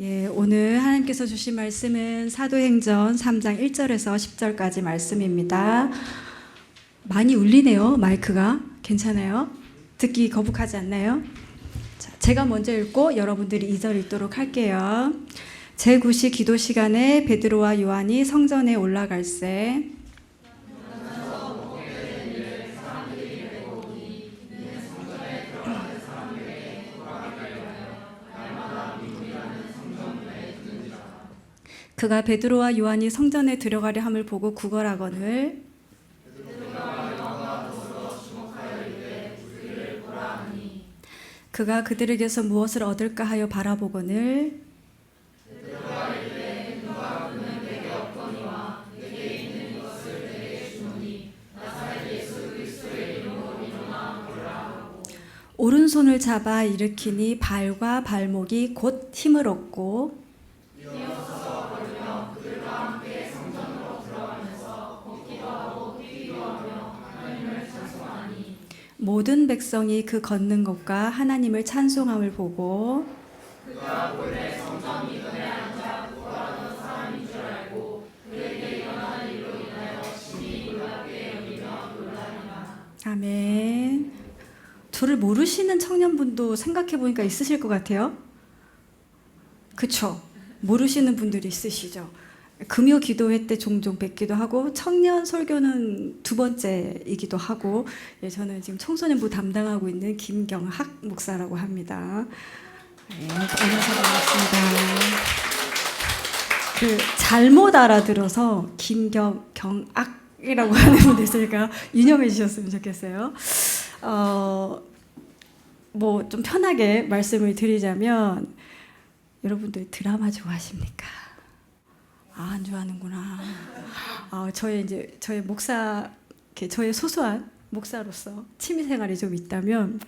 예, 오늘 하나님께서 주신 말씀은 사도행전 3장 1절에서 10절까지 말씀입니다. 많이 울리네요, 마이크가. 괜찮아요? 듣기 거북하지 않나요? 자, 제가 먼저 읽고 여러분들이 2절 읽도록 할게요. 제9시 기도 시간에 베드로와 요한이 성전에 올라갈새 그가 베드로와 요한이 성전에 들어가려 함을 보고 구걸하거늘 그가 그들에게서 무엇을 얻을까 하여 바라보거늘 오른손을 잡아 일으키니 발과 발목이 곧 힘을 얻고 모든 백성이 그 걷는 것과 하나님을 찬송함을 보고 그가 본래 성전 이전에 앉아 구걸하던 사람인 줄 알고 그에게 일어나는 일로 인하여 심히 놀랍게 여기며 놀라니라. 아멘. 저를 모르시는 청년분도 생각해 보니까 있으실 것 같아요. 그쵸? 모르시는 분들이 있으시죠. 금요 기도회 때 종종 뵙기도 하고 청년 설교는 두 번째이기도 하고, 예, 저는 지금 청소년부 담당하고 있는 김경학 목사라고 합니다. 예, 만나서 반갑습니다. 잘못 알아들어서 김경학이라고 하는 분들 있으니까 유념해 주셨으면 좋겠어요. 뭐 좀 편하게 말씀을 드리자면, 여러분들 드라마 좋아하십니까? 안 좋아하는구나. 저의 목사, 저의 소소한 목사로서 취미 생활이 좀 있다면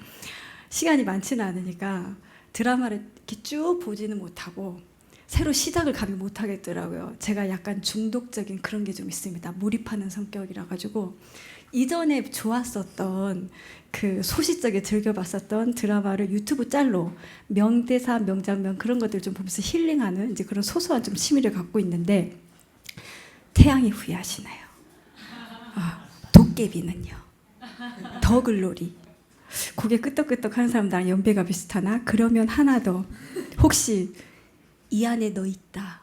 시간이 많지는 않으니까 드라마를 이렇게 쭉 보지는 못하고 새로 시작을 감히 못하겠더라고요. 제가 약간 중독적인 그런 게 좀 있습니다. 몰입하는 성격이라 가지고 이전에 좋았었던 그 소시적에 즐겨봤었던 드라마를 유튜브 짤로 명대사, 명장면 그런 것들 좀 보면서 힐링하는 이제 그런 소소한 좀 취미를 갖고 있는데, 태양이 후회하시나요? 도깨비는요? 더글로리. 고개 끄덕끄덕 하는 사람 나랑 연배가 비슷하나? 그러면 하나 더. 혹시 이 안에 너 있다.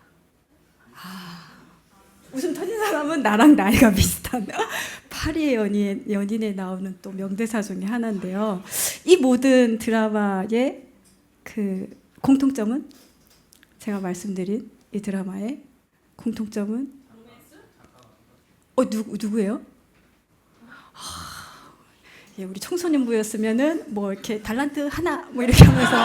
웃음 터진 사람은 나랑 나이가 비슷한 파리의 연인에 나오는 또 명대사 중에 하나인데요. 이 모든 드라마의 그 공통점은, 제가 말씀드린 이 드라마의 공통점은 누구예요? 예, 우리 청소년부였으면은 뭐 이렇게 달란트 하나 뭐 이렇게 하면서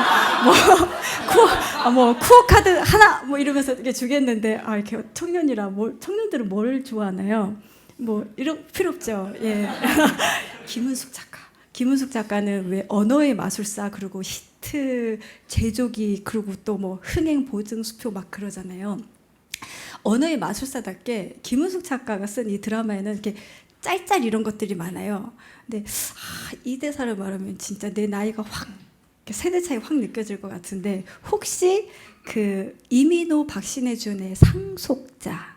쿠어 카드 하나 뭐 이러면서 이렇게 주겠는데, 이렇게 청년들은 뭘 좋아하나요? 뭐 이런 필요 없죠. 예. 김은숙 작가는 왜 언어의 마술사, 그리고 히트 제조기, 그리고 또 뭐 흥행 보증 수표 막 그러잖아요. 언어의 마술사답게 김은숙 작가가 쓴 이 드라마에는 이렇게 짤짤 이런 것들이 많아요. 근데 이 대사를 말하면 진짜 내 나이가 확, 세대 차이 확 느껴질 것 같은데, 혹시 그 이민호 박신혜 준의 상속자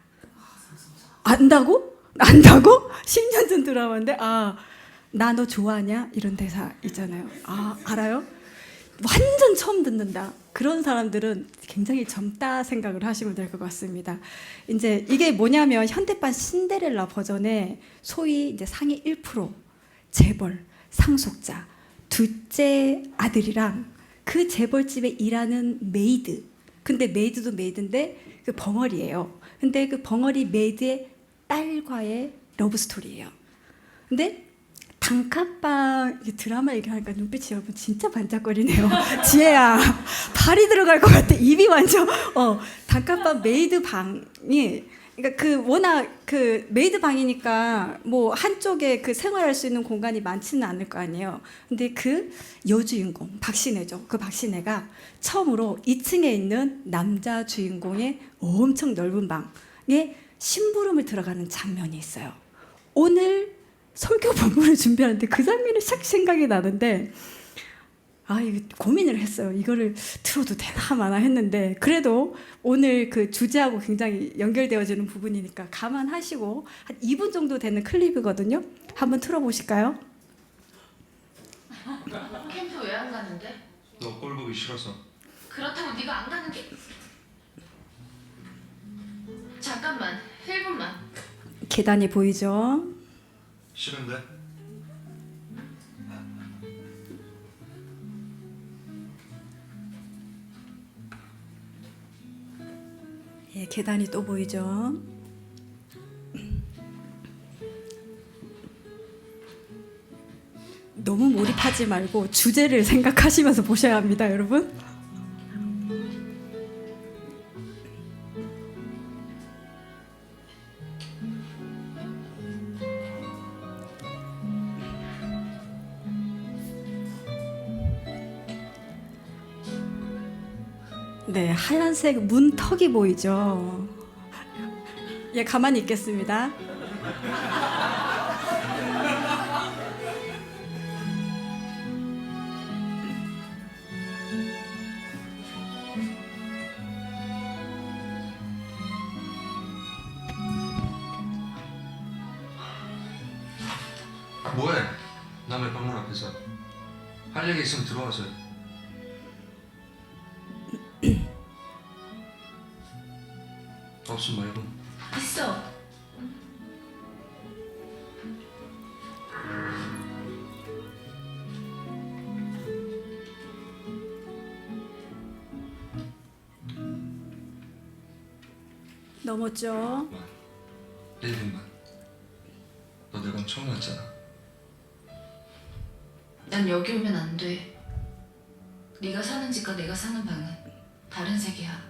안다고? 10년 전 드라마인데, 나 너 좋아하냐? 이런 대사 있잖아요. 알아요? 완전 처음 듣는다. 그런 사람들은 굉장히 젊다 생각을 하시면 될 것 같습니다. 이제 이게 뭐냐면, 현대판 신데렐라 버전에 소위 이제 상위 1%, 재벌, 상속자, 둘째 아들이랑 그 재벌집에 일하는 메이드. 근데 메이드도 메이드인데 그 벙어리예요. 근데 그 벙어리 메이드의 딸과의 러브 스토리예요. 근데 단칸방 드라마 얘기하니까 눈빛이 여러분 진짜 반짝거리네요. 지혜야, 발이 들어갈 것 같아. 입이 완전 단칸방 메이드 방이, 그러니까 워낙 메이드 방이니까 뭐 한쪽에 생활할 수 있는 공간이 많지는 않을 거 아니에요. 근데 그 여주인공 박신혜죠. 그 박신혜가 처음으로 2층에 있는 남자 주인공의 엄청 넓은 방에 심부름을 들어가는 장면이 있어요. 오늘 설교 본문을 준비하는데 그 장면이 싹 생각이 나는데, 이거 고민을 했어요. 이거를 틀어도 되나 마나 했는데 그래도 오늘 그 주제하고 굉장히 연결되어지는 부분이니까 감안하시고 한 2분 정도 되는 클립이거든요. 한번 틀어보실까요? 캠프 왜 안 가는데? 너 꼴 보기 싫어서. 그렇다고 네가 안 가는 게... 잠깐만, 1분만. 계단이 보이죠? 싫은데? 예, 계단이 또 보이죠? 너무 몰입하지 말고 주제를 생각하시면서 보셔야 합니다, 여러분. 네, 하얀색 문턱이 보이죠? 예, 가만히 있겠습니다. 뭐해? 남의 방문 앞에서. 할 얘기 있으면 들어와서 해. 없음 말고. 있어. 넘었죠? 1분만. 너 내 방 처음 왔잖아. 난 여기 오면 안 돼. 네가 사는 집과 내가 사는 방은 다른 세계야.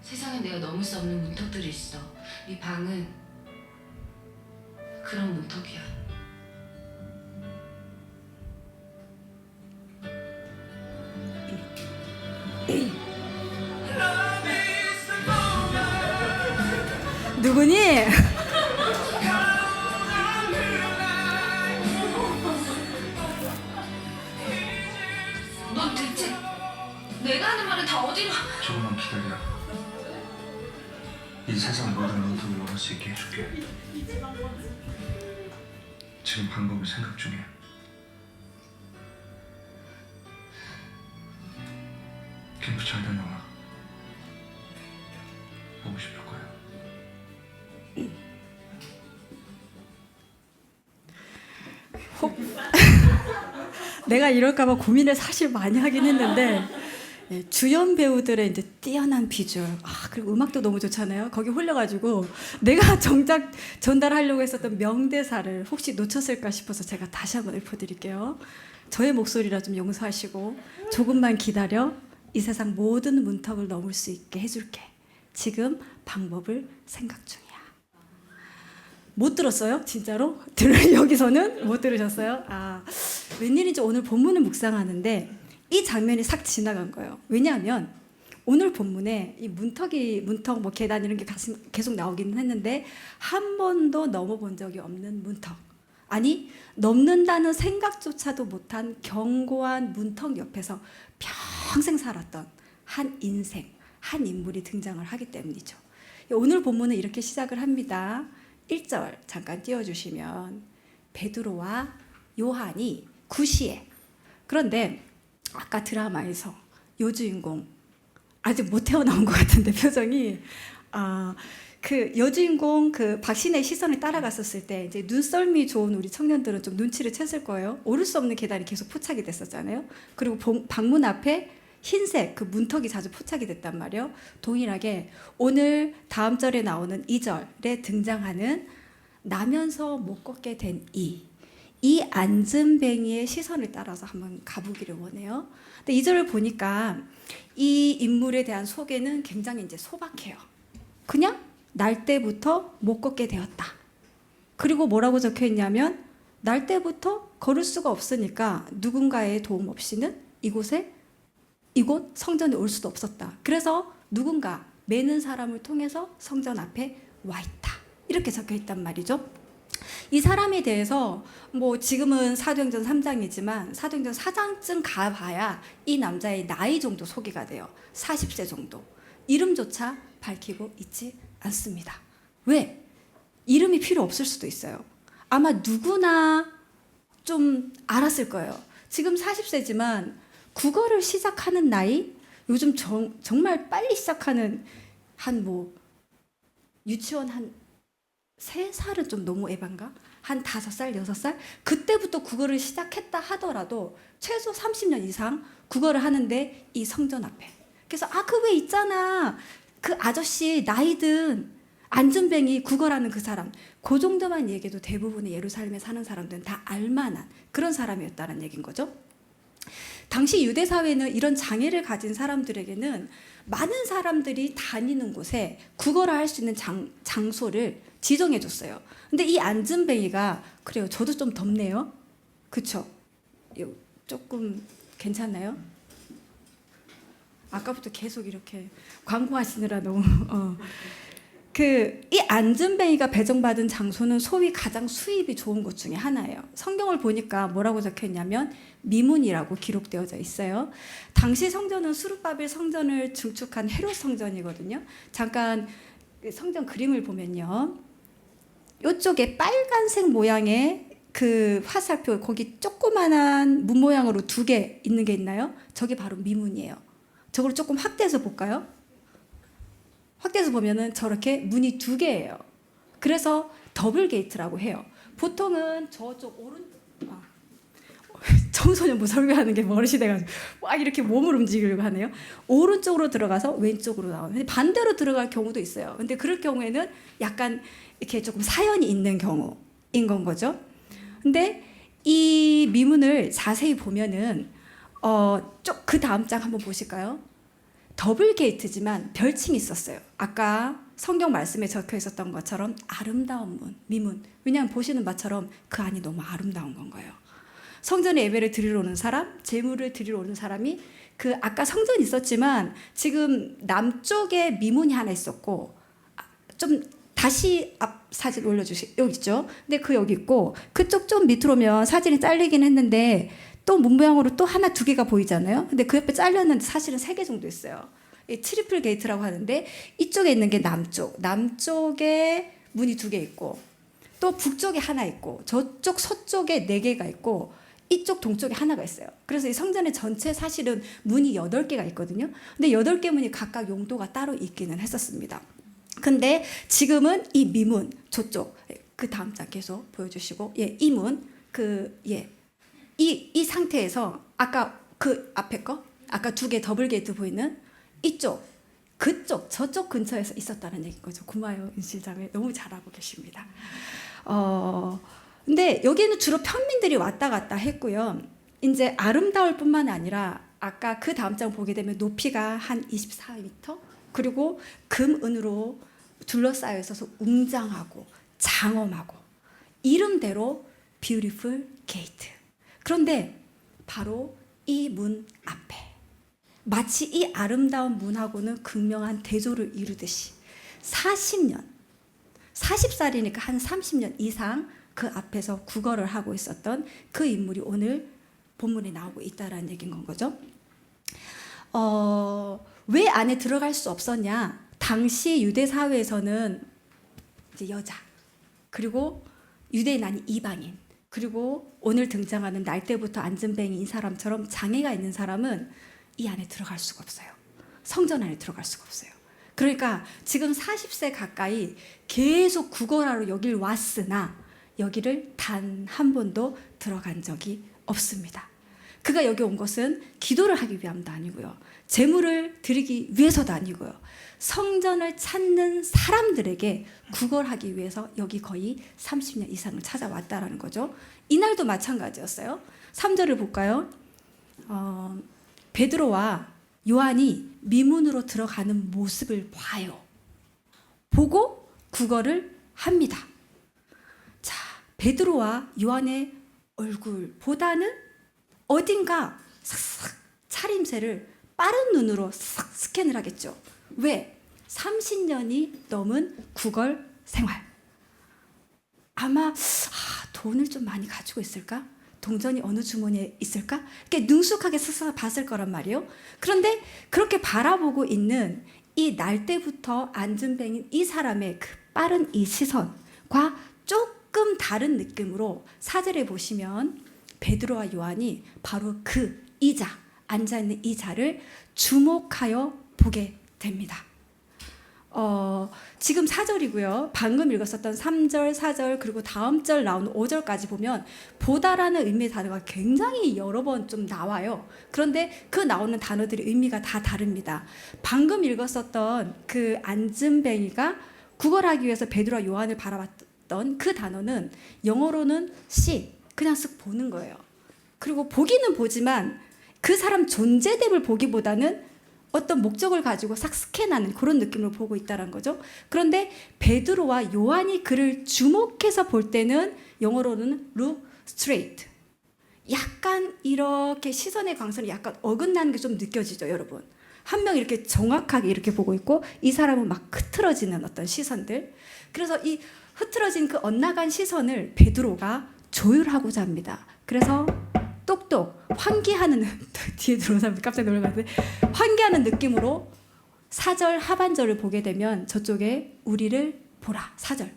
세상에 내가 넘을 수 없는 문턱들이 있어. 네 방은 그런 문턱이야. 누구니? 넌 대체 내가 하는 말은 다 어디로... 조금만 기다려. 이 세상 모든 문턱을 넘을 수 있게 해줄게. 지금 방법을 생각 중이야. 캠프 잘 다녀와. 보고 싶을 거야. 내가 이럴까봐 고민을 사실 많이 하긴 했는데 예, 주연 배우들의 이제 뛰어난 비주얼, 그리고 음악도 너무 좋잖아요. 거기 홀려가지고 내가 정작 전달하려고 했었던 명대사를 혹시 놓쳤을까 싶어서 제가 다시 한번 읊어드릴게요. 저의 목소리라 좀 용서하시고 조금만 기다려. 이 세상 모든 문턱을 넘을 수 있게 해줄게. 지금 방법을 생각 중이야. 못 들었어요? 진짜로? 여기서는 못 들으셨어요? 웬일인지 오늘 본문을 묵상하는데 이 장면이 싹 지나간 거예요. 왜냐하면 오늘 본문에 이 문턱, 뭐 계단 이런 게 계속 나오기는 했는데 한 번도 넘어본 적이 없는 문턱. 아니, 넘는다는 생각조차도 못한 견고한 문턱 옆에서 평생 살았던 한 인생, 한 인물이 등장을 하기 때문이죠. 오늘 본문은 이렇게 시작을 합니다. 1절 잠깐 띄워주시면 베드로와 요한이 구시에, 그런데 아까 드라마에서 여주인공 아직 못 태어나온 것 같은데 표정이 그 여주인공 그 박신혜의 시선을 따라갔었을 때 이제 눈썰미 좋은 우리 청년들은 좀 눈치를 챘을 거예요. 오를 수 없는 계단이 계속 포착이 됐었잖아요. 그리고 방문 앞에 흰색 그 문턱이 자주 포착이 됐단 말이에요. 동일하게 오늘 다음 절에 나오는 2절에 등장하는 나면서 못 걷게 된 이 안전뱅이의 시선을 따라서 한번 가보기를 원해요. 근데 2절을 보니까 이 인물에 대한 소개는 굉장히 이제 소박해요. 그냥 날 때부터 못 걷게 되었다. 그리고 뭐라고 적혀 있냐면 날 때부터 걸을 수가 없으니까 누군가의 도움 없이는 이곳 성전에 올 수도 없었다. 그래서 누군가 매는 사람을 통해서 성전 앞에 와 있다. 이렇게 적혀 있단 말이죠. 이 사람에 대해서 뭐 지금은 사도행전 3장이지만 사도행전 4장쯤 가봐야 이 남자의 나이 정도 소개가 돼요. 40세 정도. 이름조차 밝히고 있지 않습니다. 왜? 이름이 필요 없을 수도 있어요. 아마 누구나 좀 알았을 거예요. 지금 40세지만 국어를 시작하는 나이, 요즘 정말 빨리 시작하는 한 뭐 유치원 한 3살은 좀 너무 에반가? 한 5살, 6살? 그때부터 국어를 시작했다 하더라도 최소 30년 이상 국어를 하는데 이 성전 앞에. 그래서 그 왜 있잖아. 그 아저씨 나이든 안전뱅이 국어라는 그 사람. 그 정도만 얘기해도 대부분의 예루살렘에 사는 사람들은 다 알만한 그런 사람이었다는 얘기인 거죠. 당시 유대 사회는 이런 장애를 가진 사람들에게는 많은 사람들이 다니는 곳에 국어를 할 수 있는 장소를 지정해 줬어요. 근데 이 안전뱅이가 그래요. 저도 좀 덥네요. 그쵸? 조금 괜찮나요? 아까부터 계속 이렇게 광고하시느라 너무 이 안전뱅이가 배정받은 장소는 소위 가장 수입이 좋은 곳 중에 하나예요. 성경을 보니까 뭐라고 적혀 있냐면 미문이라고 기록되어져 있어요. 당시 성전은 수르바벨 성전을 증축한 헤롯 성전이거든요. 잠깐 성전 그림을 보면요. 이쪽에 빨간색 모양의 그 화살표, 거기 조그만한 문 모양으로 2개 있는 게 있나요? 저게 바로 미문이에요. 저걸 조금 확대해서 볼까요? 확대해서 보면은 저렇게 문이 2개예요. 그래서 더블 게이트라고 해요. 보통은 저쪽 청소년 뭐 설교하는 게 버릇이 돼가지고 막 이렇게 몸을 움직이려고 하네요. 오른쪽으로 들어가서 왼쪽으로 나오는. 반대로 들어갈 경우도 있어요. 근데 그럴 경우에는 약간 이렇게 조금 사연이 있는 경우인 건 거죠. 근데 이 미문을 자세히 보면은 그 다음 장 한번 보실까요? 더블 게이트지만 별칭이 있었어요. 아까 성경 말씀에 적혀 있었던 것처럼 아름다운 문, 미문. 왜냐하면 보시는 바처럼 그 안이 너무 아름다운 건 거예요. 성전에 예배를 드리러 오는 사람, 제물을 드리러 오는 사람이 그 아까 성전이 있었지만 지금 남쪽에 미문이 하나 있었고 좀 다시 앞 사진 여기 있죠. 근데 여기 있고 그쪽 좀 밑으로 오면 사진이 잘리긴 했는데 또 문 모양으로 또 하나 2개가 보이잖아요. 근데 그 옆에 잘렸는데 사실은 3개 정도 있어요. 이 트리플 게이트라고 하는데 이쪽에 있는 게 남쪽에 문이 2개 있고 또 북쪽에 하나 있고 저쪽 서쪽에 4개가 있고 이쪽 동쪽에 하나가 있어요. 그래서 이 성전의 전체 사실은 문이 8개가 있거든요. 근데 8개 문이 각각 용도가 따로 있기는 했었습니다. 근데 지금은 이 미문 저쪽 그 다음 장 계속 보여주시고 이 문 이 상태에서 아까 그 앞에 거 아까 2개 더블 게이트 보이는 이쪽 저쪽 근처에서 있었다는 얘기인 거죠. 고마워요, 실장님. 너무 잘하고 계십니다. 근데 여기는 주로 평민들이 왔다 갔다 했고요. 이제 아름다울 뿐만 아니라 아까 그 다음 장 보게 되면 높이가 한 24m 그리고 금, 은으로 둘러싸여 있어서 웅장하고 장엄하고 이름대로 beautiful gate. 그런데 바로 이 문 앞에 마치 이 아름다운 문하고는 극명한 대조를 이루듯이 40살이니까 한 30년 이상 그 앞에서 국어를 하고 있었던 그 인물이 오늘 본문에 나오고 있다라는 얘기인 건 거죠. 왜 안에 들어갈 수 없었냐? 당시 유대 사회에서는 이제 여자 그리고 유대인 아닌 이방인 그리고 오늘 등장하는 날때부터 안전뱅이인 사람처럼 장애가 있는 사람은 이 안에 들어갈 수가 없어요. 성전 안에 들어갈 수가 없어요. 그러니까 지금 40세 가까이 계속 국어하러 여길 왔으나 여기를 단 한 번도 들어간 적이 없습니다. 그가 여기 온 것은 기도를 하기 위함도 아니고요. 제물을 드리기 위해서도 아니고요. 성전을 찾는 사람들에게 구걸하기 위해서 여기 거의 30년 이상을 찾아왔다라는 거죠. 이날도 마찬가지였어요. 3절을 볼까요? 베드로와 요한이 미문으로 들어가는 모습을 봐요. 보고 구걸을 합니다. 자, 베드로와 요한의 얼굴보다는 어딘가 싹싹 차림새를 빠른 눈으로 싹 스캔을 하겠죠. 왜? 30년이 넘은 구걸 생활. 아마 돈을 좀 많이 가지고 있을까? 동전이 어느 주머니에 있을까? 이렇게 능숙하게 스스로 봤을 거란 말이에요. 그런데 그렇게 바라보고 있는 이 날때부터 안진뱅인 이 사람의 그 빠른 이 시선과 조금 다른 느낌으로 4절에 보시면 베드로와 요한이 바로 그 이자, 앉아있는 이 자를 주목하여 보게 됩니다. 지금 4절이고요. 방금 읽었었던 3절, 4절 그리고 다음 절 나오는 5절까지 보면 보다라는 의미의 단어가 굉장히 여러 번 좀 나와요. 그런데 그 나오는 단어들의 의미가 다 다릅니다. 방금 읽었었던 그 안진뱅이가 구걸하기 위해서 베드로와 요한을 바라봤던 그 단어는 영어로는 see, 그냥 쓱 보는 거예요. 그리고 보기는 보지만 그 사람 존재됨을 보기보다는 어떤 목적을 가지고 싹 스캔하는 그런 느낌으로 보고 있다는 거죠. 그런데 베드로와 요한이 그를 주목해서 볼 때는 영어로는 look straight. 약간 이렇게 시선의 광선이 약간 어긋나는 게 좀 느껴지죠, 여러분. 한 명 이렇게 정확하게 이렇게 보고 있고 이 사람은 막 흐트러지는 어떤 시선들. 그래서 이 흐트러진 그 엇나간 시선을 베드로가 조율하고자 합니다. 그래서 똑똑 환기하는 뒤에 들어온 사람 깜짝 놀랐는데 환기하는 느낌으로 4절 하반절을 보게 되면 저쪽에 우리를 보라. 4절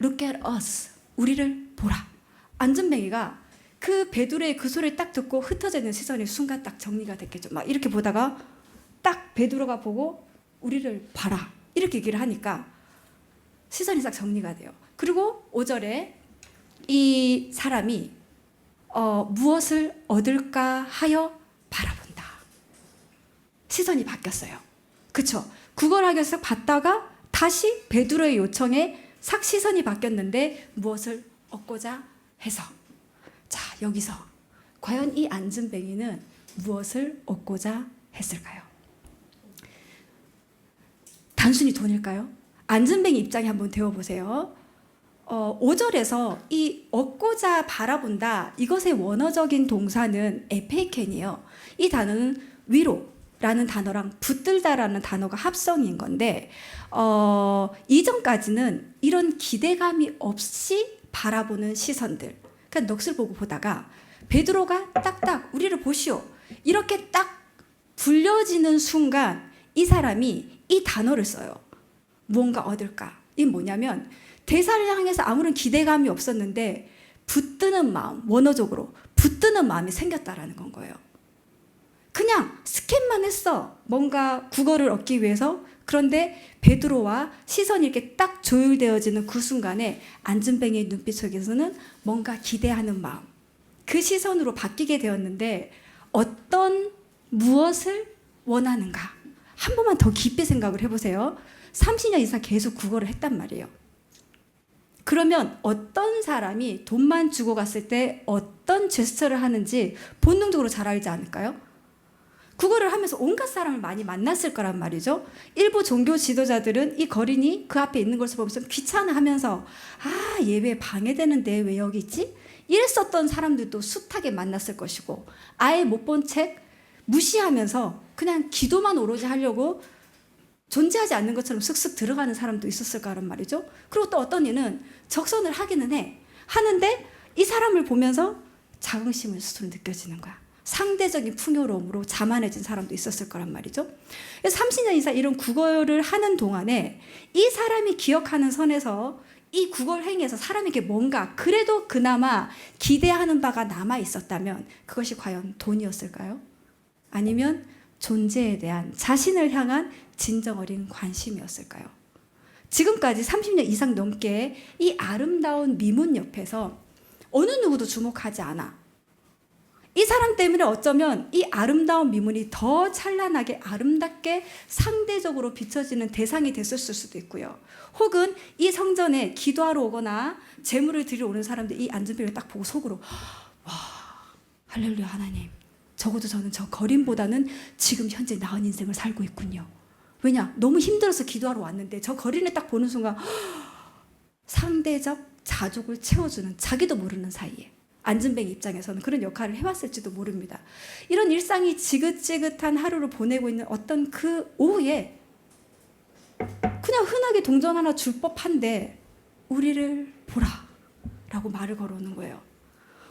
Look at us. 우리를 보라. 안진뱅이가 그 베드로의 그 소리를 딱 듣고 흩어져 있는 시선이 순간 딱 정리가 됐겠죠. 막 이렇게 보다가 딱 베드로가 보고 우리를 봐라. 이렇게 얘기를 하니까 시선이 싹 정리가 돼요. 그리고 5절에 이 사람이 무엇을 얻을까 하여 바라본다. 시선이 바뀌었어요. 그쵸? 구걸하기 위해서 봤다가 다시 베드로의 요청에 싹 시선이 바뀌었는데 무엇을 얻고자 해서. 자, 여기서 과연 이 안진뱅이는 무엇을 얻고자 했을까요? 단순히 돈일까요? 안진뱅이 입장에 한번 되어보세요. 5절에서 이 얻고자 바라본다, 이것의 원어적인 동사는 에페이켄이에요. 이 단어는 위로라는 단어랑 붙들다라는 단어가 합성인 건데 이전까지는 이런 기대감이 없이 바라보는 시선들, 그러니까 넋을 보고 보다가 베드로가 딱딱 우리를 보시오 이렇게 딱 불려지는 순간 이 사람이 이 단어를 써요. 무언가 얻을까? 이게 뭐냐면 대사를 향해서 아무런 기대감이 없었는데 붙드는 마음, 원어적으로 붙드는 마음이 생겼다라는 건 거예요. 그냥 스캔만 했어. 뭔가 국어를 얻기 위해서. 그런데 베드로와 시선이 이렇게 딱 조율되어지는 그 순간에 안진뱅이의 눈빛 속에서는 뭔가 기대하는 마음, 그 시선으로 바뀌게 되었는데 어떤 무엇을 원하는가? 한 번만 더 깊이 생각을 해보세요. 30년 이상 계속 국어를 했단 말이에요. 그러면 어떤 사람이 돈만 주고 갔을 때 어떤 제스처를 하는지 본능적으로 잘 알지 않을까요? 국어를 하면서 온갖 사람을 많이 만났을 거란 말이죠. 일부 종교 지도자들은 이 거린이 그 앞에 있는 것을 보면서 귀찮아하면서 얘 왜 방해되는데 왜 여기 있지? 이랬었던 사람들도 숱하게 만났을 것이고 아예 못 본 책 무시하면서 그냥 기도만 오로지 하려고 존재하지 않는 것처럼 쓱쓱 들어가는 사람도 있었을 거란 말이죠. 그리고 또 어떤 이는 적선을 하기는 해. 하는데 이 사람을 보면서 자긍심을 스스로 느껴지는 거야. 상대적인 풍요로움으로 자만해진 사람도 있었을 거란 말이죠. 30년 이상 이런 국어를 하는 동안에 이 사람이 기억하는 선에서 이 국어를 행해서 사람에게 뭔가 그래도 그나마 기대하는 바가 남아 있었다면 그것이 과연 돈이었을까요? 아니면 존재에 대한 자신을 향한 진정 어린 관심이었을까요? 지금까지 30년 이상 넘게 이 아름다운 미문 옆에서 어느 누구도 주목하지 않아. 이 사람 때문에 어쩌면 이 아름다운 미문이 더 찬란하게 아름답게 상대적으로 비춰지는 대상이 됐을 수도 있고요. 혹은 이 성전에 기도하러 오거나 제물을 드리러 오는 사람들 이 안진뱅이를 딱 보고 속으로 와, 할렐루야 하나님, 적어도 저는 저 거린보다는 지금 현재 나은 인생을 살고 있군요. 왜냐? 너무 힘들어서 기도하러 왔는데 저 거린을 딱 보는 순간 상대적 자족을 채워주는, 자기도 모르는 사이에 안진뱅이 입장에서는 그런 역할을 해왔을지도 모릅니다. 이런 일상이 지긋지긋한 하루를 보내고 있는 어떤 그 오후에 그냥 흔하게 동전 하나 줄 법한데 우리를 보라 라고 말을 걸어오는 거예요.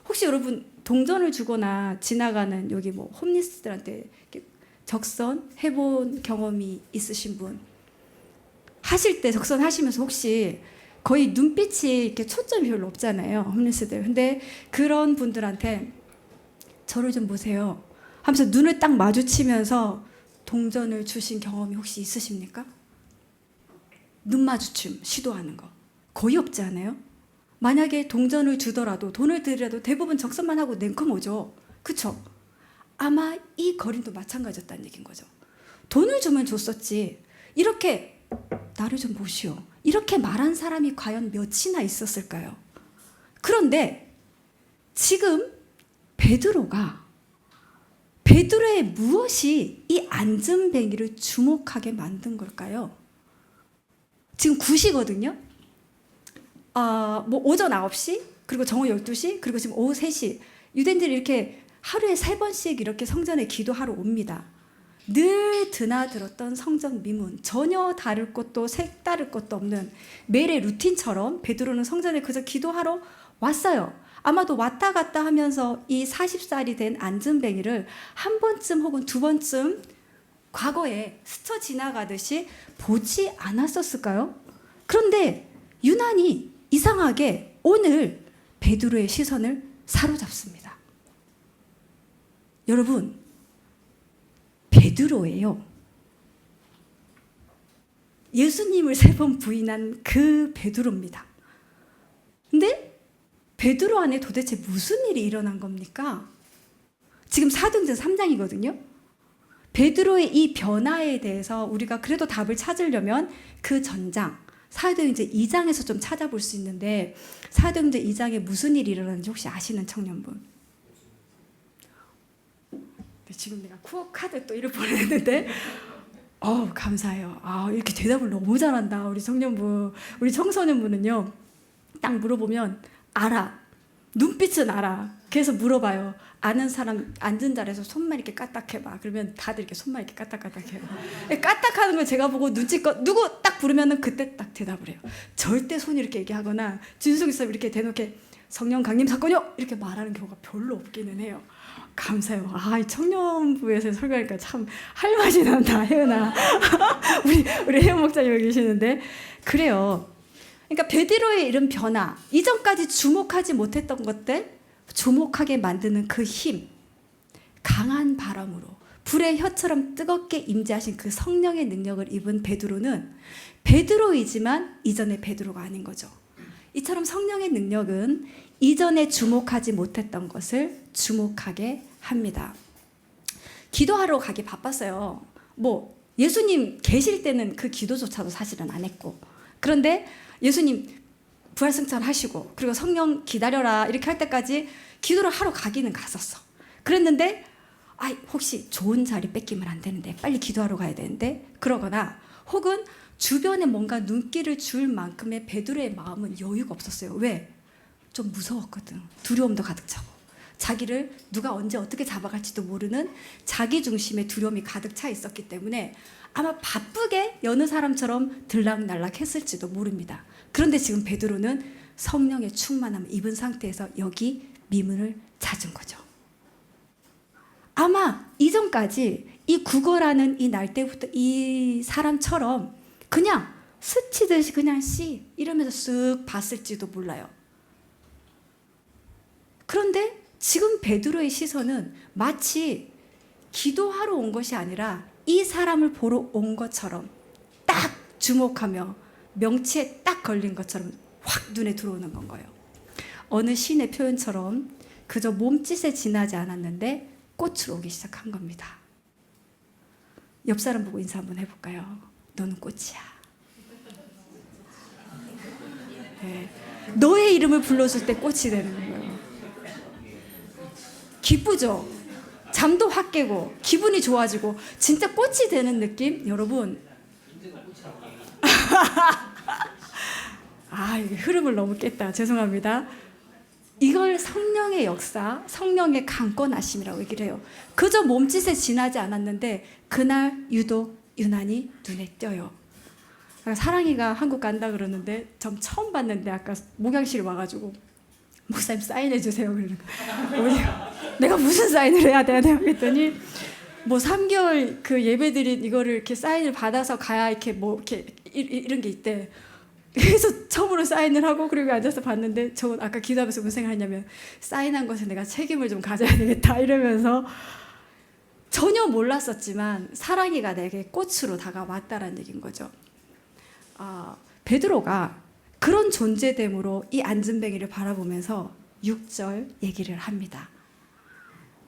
혹시 여러분 동전을 주거나 지나가는 여기 뭐 홈리스들한테 적선 해본 경험이 있으신 분? 하실 때 적선 하시면서 혹시 거의 눈빛이 이렇게 초점이 별로 없잖아요, 홈리스들. 근데 그런 분들한테 저를 좀 보세요 하면서 눈을 딱 마주치면서 동전을 주신 경험이 혹시 있으십니까? 눈 마주침 시도하는 거 거의 없지 않아요? 만약에 동전을 주더라도 돈을 드리라도 대부분 적선만 하고 냉큼 오죠. 그쵸? 아마 이 거린도 마찬가지였다는 얘기인 거죠. 돈을 주면 줬었지 이렇게 나를 좀 보시오 이렇게 말한 사람이 과연 몇이나 있었을까요? 그런데 지금 베드로의 무엇이 이 안전뱅이를 주목하게 만든 걸까요? 지금 9시거든요. 뭐 오전 9시 그리고 정오 12시 그리고 지금 오후 3시 유대인들이 이렇게 하루에 3번씩 이렇게 성전에 기도하러 옵니다. 늘 드나들었던 성전 미문 전혀 다를 것도 색다를 것도 없는 매일의 루틴처럼 베드로는 성전에 그저 기도하러 왔어요. 아마도 왔다 갔다 하면서 이 40살이 된 안전뱅이를 한 번쯤 혹은 두 번쯤 과거에 스쳐 지나가듯이 보지 않았었을까요? 그런데 유난히 이상하게 오늘 베드로의 시선을 사로잡습니다. 여러분, 베드로예요. 예수님을 3번 부인한 그 베드로입니다. 근데 베드로 안에 도대체 무슨 일이 일어난 겁니까? 지금 사도행전 3장이거든요. 베드로의 이 변화에 대해서 우리가 그래도 답을 찾으려면 그 전장 사도행전 2장에서 좀 찾아볼 수 있는데 사도행전 2장에 무슨 일이 일어났는지 혹시 아시는 청년분? 지금 내가 쿠어 카드 또 이를 보냈는데 감사해요. 이렇게 대답을 너무 잘한다. 우리 청년분, 우리 청소년분은요. 딱 물어보면 알아. 눈빛은 알아. 그래서 물어봐요. 아는 사람 앉은 자리에서 손만 이렇게 까딱해봐. 그러면 다들 이렇게 손만 이렇게 까딱까딱해요. 까딱하는 걸 제가 보고 눈치껏 누구 딱 부르면은 그때 딱 대답을 해요. 절대 손 이렇게 얘기하거나 진숙 있으면 이렇게 대놓게 성령 강림 사건요 이렇게 말하는 경우가 별로 없기는 해요. 감사해요. 이 청년부에서 설교하니까 참 할 맛이 난다. 혜은아. 우리 혜은 목사님 여기 계시는데 그래요. 그러니까 베드로의 이런 변화, 이전까지 주목하지 못했던 것들 주목하게 만드는 그 힘, 강한 바람으로 불의 혀처럼 뜨겁게 임재하신 그 성령의 능력을 입은 베드로는 베드로이지만 이전의 베드로가 아닌 거죠. 이처럼 성령의 능력은 이전에 주목하지 못했던 것을 주목하게 합니다. 기도하러 가기 바빴어요. 뭐 예수님 계실 때는 그 기도조차도 사실은 안 했고, 그런데 예수님 부활승천 하시고 그리고 성령 기다려라 이렇게 할 때까지 기도를 하러 가기는 갔었어. 그랬는데 혹시 좋은 자리 뺏기면 안 되는데 빨리 기도하러 가야 되는데, 그러거나 혹은 주변에 뭔가 눈길을 줄 만큼의 베드로의 마음은 여유가 없었어요. 왜? 좀 무서웠거든. 두려움도 가득 차고 자기를 누가 언제 어떻게 잡아갈지도 모르는 자기 중심의 두려움이 가득 차 있었기 때문에 아마 바쁘게 여느 사람처럼 들락날락 했을지도 모릅니다. 그런데 지금 베드로는 성령의 충만함을 입은 상태에서 여기 미문을 찾은 거죠. 아마 이전까지 이 구걸하는 이 날 때부터 이 사람처럼 그냥 스치듯이 그냥 이러면서 쓱 봤을지도 몰라요. 그런데 지금 베드로의 시선은 마치 기도하러 온 것이 아니라 이 사람을 보러 온 것처럼 딱 주목하며 명치에 딱 걸린 것처럼 확 눈에 들어오는 건 거예요. 어느 시인의 표현처럼 그저 몸짓에 지나지 않았는데 꽃으로 오기 시작한 겁니다. 옆 사람 보고 인사 한번 해볼까요? 너는 꽃이야. 네. 너의 이름을 불러줄 때 꽃이 되는 거예요. 기쁘죠? 잠도 확 깨고 기분이 좋아지고 진짜 꽃이 되는 느낌? 여러분 이게 흐름을 너무 깼다. 죄송합니다. 이걸 성령의 역사, 성령의 강권하심이라고 얘기를 해요. 그저 몸짓에 지나지 않았는데 그날 유독 유난히 눈에 띄어요. 사랑이가 한국 간다 그러는데 전 처음 봤는데 아까 목양실에 와가지고 목사님 사인해 주세요 그러는 거예요. 내가 무슨 사인을 해야 되나 그랬더니 뭐 3개월 그 예배드린 이거를 이렇게 사인을 받아서 가야 이렇게 뭐 이렇게 이런 게 있대. 그래서 처음으로 사인을 하고 그리고 앉아서 봤는데 저 아까 기도하면서 무슨 생각을 했냐면 사인한 것에 내가 책임을 좀 가져야 되겠다 이러면서 전혀 몰랐었지만 사랑이가 내게 꽃으로 다가왔다라는 얘기인 거죠. 베드로가 그런 존재됨으로 이 안진뱅이를 바라보면서 6절 얘기를 합니다.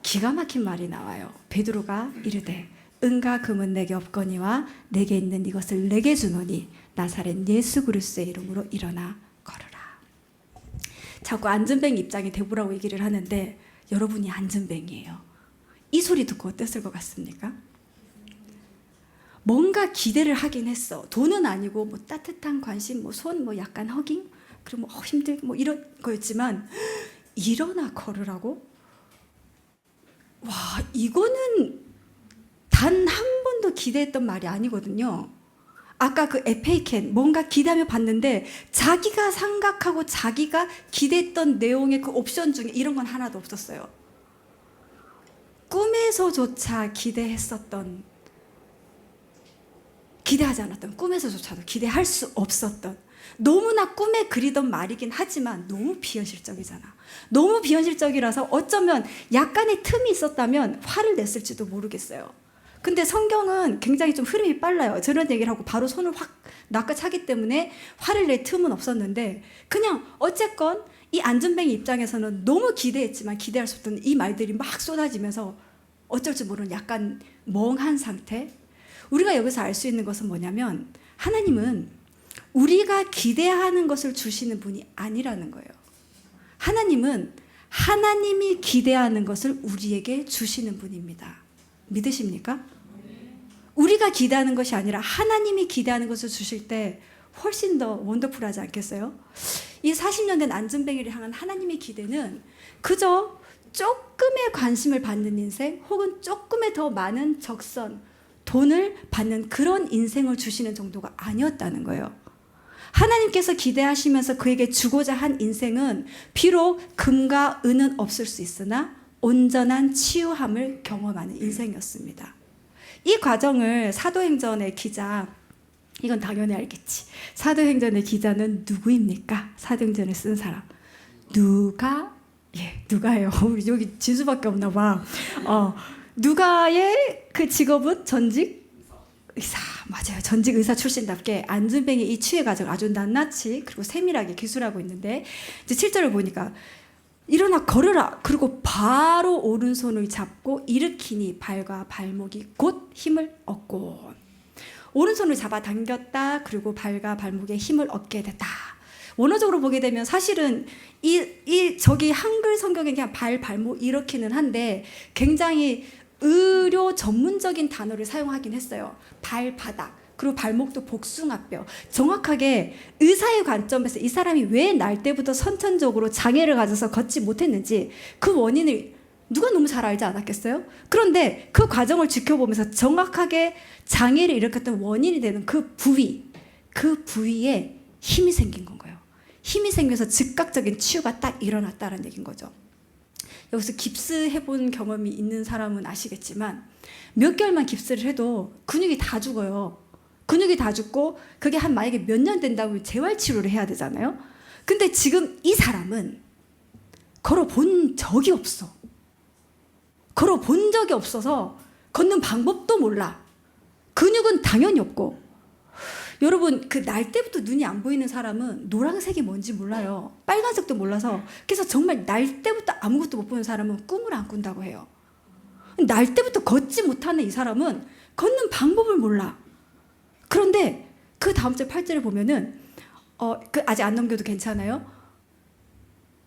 기가 막힌 말이 나와요. 베드로가 이르되 은과 금은 내게 없거니와 내게 있는 이것을 내게 주노니 나사렛 예수 그리스도의 이름으로 일어나 걸으라. 자꾸 안진뱅이 입장이 되보라고 얘기를 하는데 여러분이 안진뱅이에요. 이 소리 듣고 어땠을 것 같습니까? 뭔가 기대를 하긴 했어. 돈은 아니고 뭐 따뜻한 관심, 뭐 손, 뭐 약간 허깅, 그리고 뭐 힘들 뭐 이런 거였지만 일어나 걸으라고? 와, 이거는 단 한 번도 기대했던 말이 아니거든요. 아까 그 에페이켄 뭔가 기대하며 봤는데 자기가 생각하고 자기가 기대했던 내용의 그 옵션 중에 이런 건 하나도 없었어요. 꿈에서조차 기대하지 않았던, 꿈에서조차도 기대할 수 없었던, 너무나 꿈에 그리던 말이긴 하지만 너무 비현실적이잖아. 너무 비현실적이라서 어쩌면 약간의 틈이 있었다면 화를 냈을지도 모르겠어요. 근데 성경은 굉장히 좀 흐름이 빨라요. 저런 얘기를 하고 바로 손을 확 낚아차기 때문에 화를 낼 틈은 없었는데 그냥 어쨌건 이 안진뱅이 입장에서는 너무 기대했지만 기대할 수 없던 이 말들이 막 쏟아지면서 어쩔 줄 모르는 약간 멍한 상태. 우리가 여기서 알 수 있는 것은 뭐냐면 하나님은 우리가 기대하는 것을 주시는 분이 아니라는 거예요. 하나님은 하나님이 기대하는 것을 우리에게 주시는 분입니다. 믿으십니까? 우리가 기대하는 것이 아니라 하나님이 기대하는 것을 주실 때 훨씬 더 원더풀하지 않겠어요? 이 40년 된 안진뱅이를 향한 하나님의 기대는 그저 조금의 관심을 받는 인생 혹은 조금의 더 많은 적선, 돈을 받는 그런 인생을 주시는 정도가 아니었다는 거예요. 하나님께서 기대하시면서 그에게 주고자 한 인생은 비록 금과 은은 없을 수 있으나 온전한 치유함을 경험하는 인생이었습니다. 이 과정을 사도행전의 기자, 이건 당연히 알겠지. 사도행전의 기자는 누구입니까? 사도행전을 쓴 사람. 누가예요. 우리 여기 진수밖에 없나 봐. 누가의 그 직업은 전직 의사. 맞아요. 전직 의사 출신답게 안진뱅이 이 치유의 과정을 아주 낱낱이 그리고 세밀하게 기술하고 있는데 이제 7절을 보니까 일어나 걸으라. 그리고 바로 오른손을 잡고 일으키니 발과 발목이 곧 힘을 얻고. 오른손을 잡아 당겼다. 그리고 발과 발목에 힘을 얻게 됐다. 원어적으로 보게 되면 사실은 저기 한글 성경에 그냥 발, 발목 이렇게는 한데 굉장히 의료 전문적인 단어를 사용하긴 했어요. 발바닥. 그리고 발목도 복숭아뼈. 정확하게 의사의 관점에서 이 사람이 왜 날 때부터 선천적으로 장애를 가져서 걷지 못했는지 그 원인을 누가 너무 잘 알지 않았겠어요? 그런데 그 과정을 지켜보면서 정확하게 장애를 일으켰던 원인이 되는 그 부위에 힘이 생긴 건가요? 힘이 생겨서 즉각적인 치유가 딱 일어났다는 얘기인 거죠. 여기서 깁스 해본 경험이 있는 사람은 아시겠지만 몇 개월만 깁스를 해도 근육이 다 죽어요. 근육이 다 죽고 그게 만약에 몇 년 된다고 재활치료를 해야 되잖아요. 근데 지금 이 사람은 걸어본 적이 없어. 걸어본 적이 없어서 걷는 방법도 몰라. 근육은 당연히 없고. 여러분 그 날 때부터 눈이 안 보이는 사람은 노란색이 뭔지 몰라요. 빨간색도 몰라서. 그래서 정말 날 때부터 아무것도 못 보는 사람은 꿈을 안 꾼다고 해요. 날 때부터 걷지 못하는 이 사람은 걷는 방법을 몰라. 그런데 그 다음 절 8절을 보면은 아직 안 넘겨도 괜찮아요.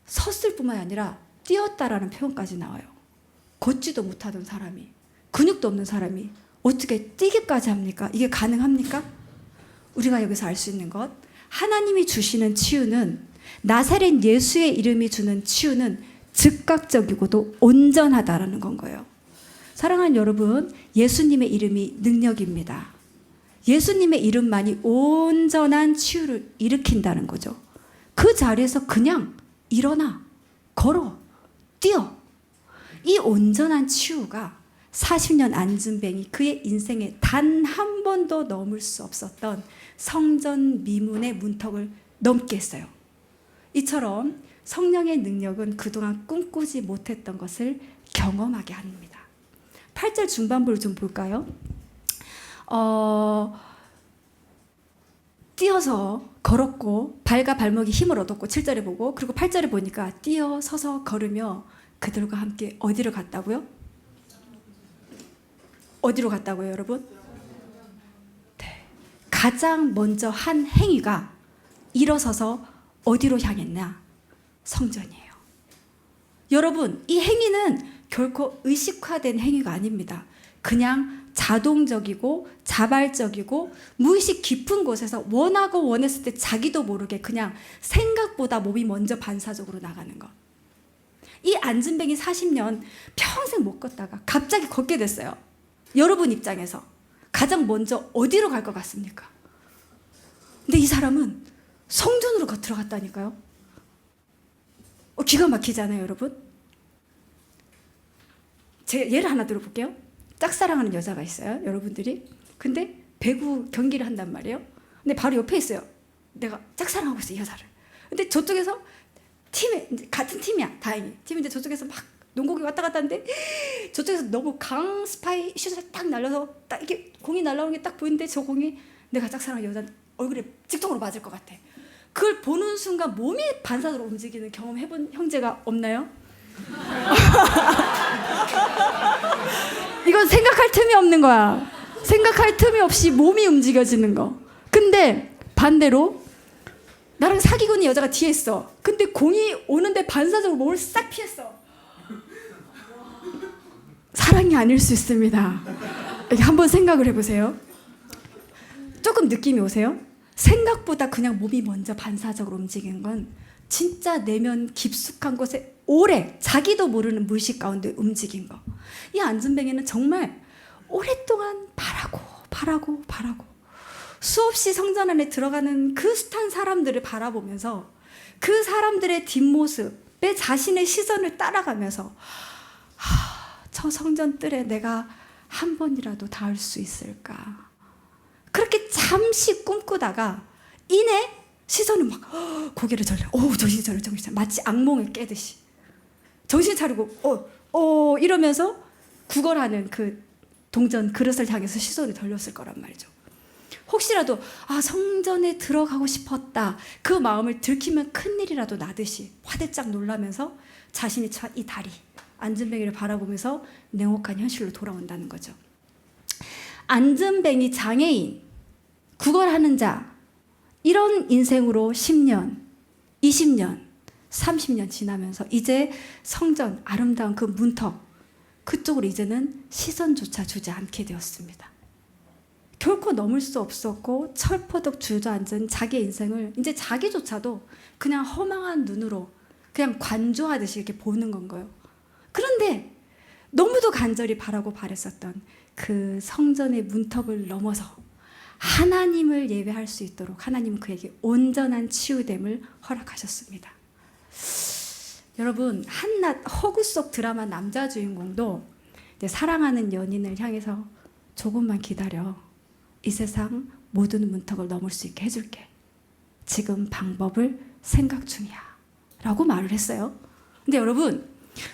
섰을 뿐만 아니라 뛰었다라는 표현까지 나와요. 걷지도 못하던 사람이, 근육도 없는 사람이 어떻게 뛰기까지 합니까? 이게 가능합니까? 우리가 여기서 알 수 있는 것, 하나님이 주시는 치유는, 나사렛 예수의 이름이 주는 치유는 즉각적이고도 온전하다라는 건 거예요. 사랑하는 여러분, 예수님의 이름이 능력입니다. 예수님의 이름만이 온전한 치유를 일으킨다는 거죠. 그 자리에서 그냥 일어나, 걸어, 뛰어. 이 온전한 치유가 40년 안진뱅이 그의 인생에 단 한 번도 넘을 수 없었던 성전 미문의 문턱을 넘게 했어요. 이처럼 성령의 능력은 그동안 꿈꾸지 못했던 것을 경험하게 합니다. 8절 중반부를 좀 볼까요? 뛰어서 걸었고 발과 발목이 힘을 얻었고 7절에 보고, 그리고 8절에 보니까 뛰어 서서 걸으며 그들과 함께 어디로 갔다고요? 어디로 갔다고요, 여러분? 네. 가장 먼저 한 행위가 일어서서 어디로 향했나? 성전이에요. 여러분, 이 행위는 결코 의식화된 행위가 아닙니다. 그냥 자동적이고 자발적이고 무의식 깊은 곳에서 원하고 원했을 때 자기도 모르게 그냥 생각보다 몸이 먼저 반사적으로 나가는 것. 이 안진뱅이 40년 평생 못 걷다가 갑자기 걷게 됐어요. 여러분 입장에서 가장 먼저 어디로 갈 것 같습니까? 근데 이 사람은 성전으로 들어갔다니까요. 기가 막히잖아요, 여러분. 제가 예를 하나 들어볼게요. 짝사랑하는 여자가 있어요, 여러분들이. 근데 배구 경기를 한단 말이에요. 근데 바로 옆에 있어요. 내가 짝사랑하고 있어, 이 여자를. 근데 저쪽에서 같은 팀이야, 다행히. 팀인데 저쪽에서 막 농구기 왔다 갔다 하는데 저쪽에서 너무 강 스파이 슛을 딱 날려서 딱 이렇게 공이 날아오는 게 딱 보이는데 저 공이 내가 짝사랑하는 여자 얼굴에 직통으로 맞을 것 같아. 그걸 보는 순간 몸이 반사적으로 움직이는 경험 해본 형제가 없나요? 이건 생각할 틈이 없는 거야. 생각할 틈이 없이 몸이 움직여지는 거. 근데 반대로 나랑 사귀고 있는 여자가 뒤에 있어. 근데 공이 오는데 반사적으로 몸을 싹 피했어. 사랑이 아닐 수 있습니다. 이렇게 한번 생각을 해보세요. 조금 느낌이 오세요? 생각보다 그냥 몸이 먼저 반사적으로 움직이는 건 진짜 내면 깊숙한 곳에 오래 자기도 모르는 무의식 가운데 움직인 거. 이 안진뱅이는 정말 오랫동안 바라고 수없이 성전 안에 들어가는 그 숱한 사람들을 바라보면서 그 사람들의 뒷모습에 자신의 시선을 따라가면서 저 성전 뜰에 내가 한 번이라도 닿을 수 있을까? 그렇게 잠시 꿈꾸다가 이내 시선을 막 고개를 절려. 정신 차려. 마치 악몽을 깨듯이. 정신 차리고 이러면서 구걸하는 그 동전 그릇을 향해서 시선이 돌렸을 거란 말이죠. 혹시라도 성전에 들어가고 싶었다. 그 마음을 들키면 큰일이라도 나듯이 화들짝 놀라면서 자신이 처한 이 다리, 안진뱅이를 바라보면서 냉혹한 현실로 돌아온다는 거죠. 안진뱅이 장애인, 구걸하는 자, 이런 인생으로 10년, 20년, 30년 지나면서 이제 성전, 아름다운 그 문턱, 그쪽으로 이제는 시선조차 주지 않게 되었습니다. 결코 넘을 수 없었고 철퍼덕 주저앉은 자기의 인생을 이제 자기조차도 그냥 허망한 눈으로 그냥 관조하듯이 이렇게 보는 건 거예요. 그런데 너무도 간절히 바라고 바랬었던 그 성전의 문턱을 넘어서 하나님을 예배할 수 있도록 하나님은 그에게 온전한 치유됨을 허락하셨습니다. 여러분, 한낱 허구 속 드라마 남자 주인공도 이제 사랑하는 연인을 향해서 조금만 기다려. 이 세상 모든 문턱을 넘을 수 있게 해줄게. 지금 방법을 생각 중이야. 라고 말을 했어요. 근데 여러분,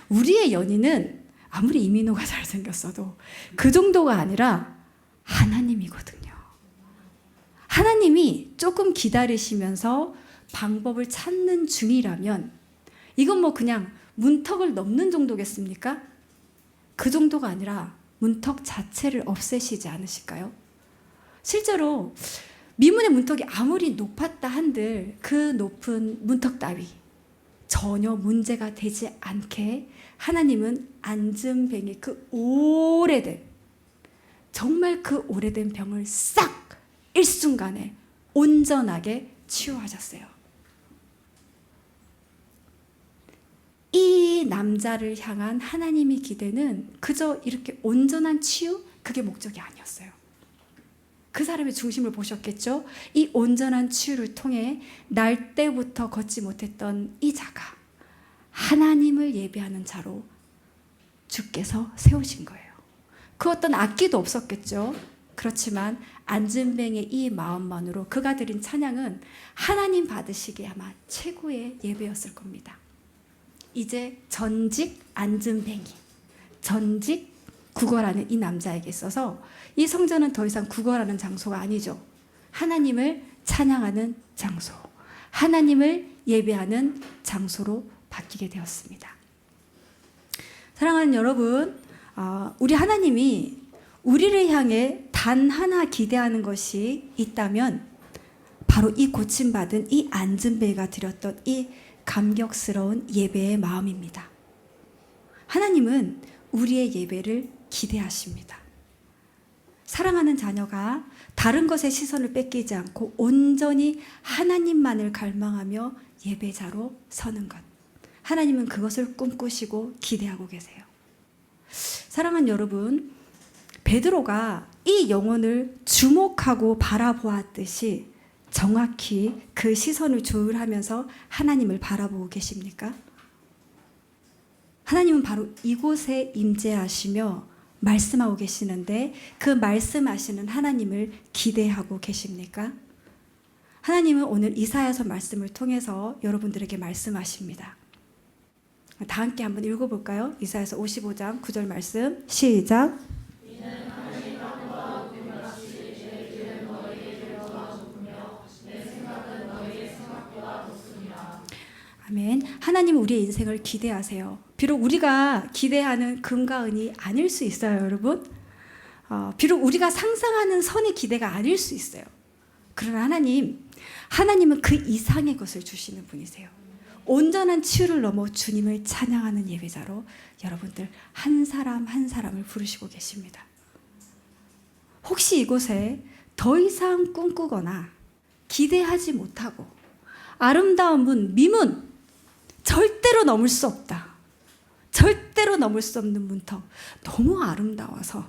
우리의 연인은 아무리 이민호가 잘생겼어도 그 정도가 아니라 하나님이거든요. 하나님이 조금 기다리시면서 방법을 찾는 중이라면 이건 뭐 그냥 문턱을 넘는 정도겠습니까? 그 정도가 아니라 문턱 자체를 없애시지 않으실까요? 실제로 미문의 문턱이 아무리 높았다 한들 그 높은 문턱 따위 전혀 문제가 되지 않게 하나님은 안진뱅이 그 오래된, 정말 그 오래된 병을 싹 일순간에 온전하게 치유하셨어요. 이 남자를 향한 하나님의 기대는 그저 이렇게 온전한 치유? 그게 목적이 아니었어요. 그 사람의 중심을 보셨겠죠? 이 온전한 치유를 통해 날 때부터 걷지 못했던 이 자가 하나님을 예배하는 자로 주께서 세우신 거예요. 그 어떤 악기도 없었겠죠. 그렇지만 안진뱅의 이 마음만으로 그가 드린 찬양은 하나님 받으시기에 아마 최고의 예배였을 겁니다. 이제 전직 안진뱅이, 전직 구걸하는 이 남자에게 있어서 이 성전은 더 이상 구걸하는 장소가 아니죠. 하나님을 찬양하는 장소, 하나님을 예배하는 장소로 바뀌게 되었습니다. 사랑하는 여러분, 우리 하나님이 우리를 향해 단 하나 기대하는 것이 있다면 바로 이 고침받은 이 안진뱅이가 드렸던 이 감격스러운 예배의 마음입니다. 하나님은 우리의 예배를 기대하십니다. 사랑하는 자녀가 다른 것에 시선을 뺏기지 않고 온전히 하나님만을 갈망하며 예배자로 서는 것. 하나님은 그것을 꿈꾸시고 기대하고 계세요. 사랑하는 여러분, 베드로가 이 영혼을 주목하고 바라보았듯이 정확히 그 시선을 조율하면서 하나님을 바라보고 계십니까? 하나님은 바로 이곳에 임재하시며 말씀하고 계시는데 그 말씀하시는 하나님을 기대하고 계십니까? 하나님은 오늘 이사야서 말씀을 통해서 여러분들에게 말씀하십니다. 다 함께 한번 읽어볼까요? 이사야서 55장 9절 말씀 시작. 아멘. 하나님은 우리의 인생을 기대하세요. 비록 우리가 기대하는 금과 은이 아닐 수 있어요, 여러분. 비록 우리가 상상하는 선의 기대가 아닐 수 있어요. 그러나 하나님은 그 이상의 것을 주시는 분이세요. 온전한 치유를 넘어 주님을 찬양하는 예배자로 여러분들 한 사람 한 사람을 부르시고 계십니다. 혹시 이곳에 더 이상 꿈꾸거나 기대하지 못하고 아름다운 문, 미문, 절대로 넘을 수 없다. 절대로 넘을 수 없는 문턱. 너무 아름다워서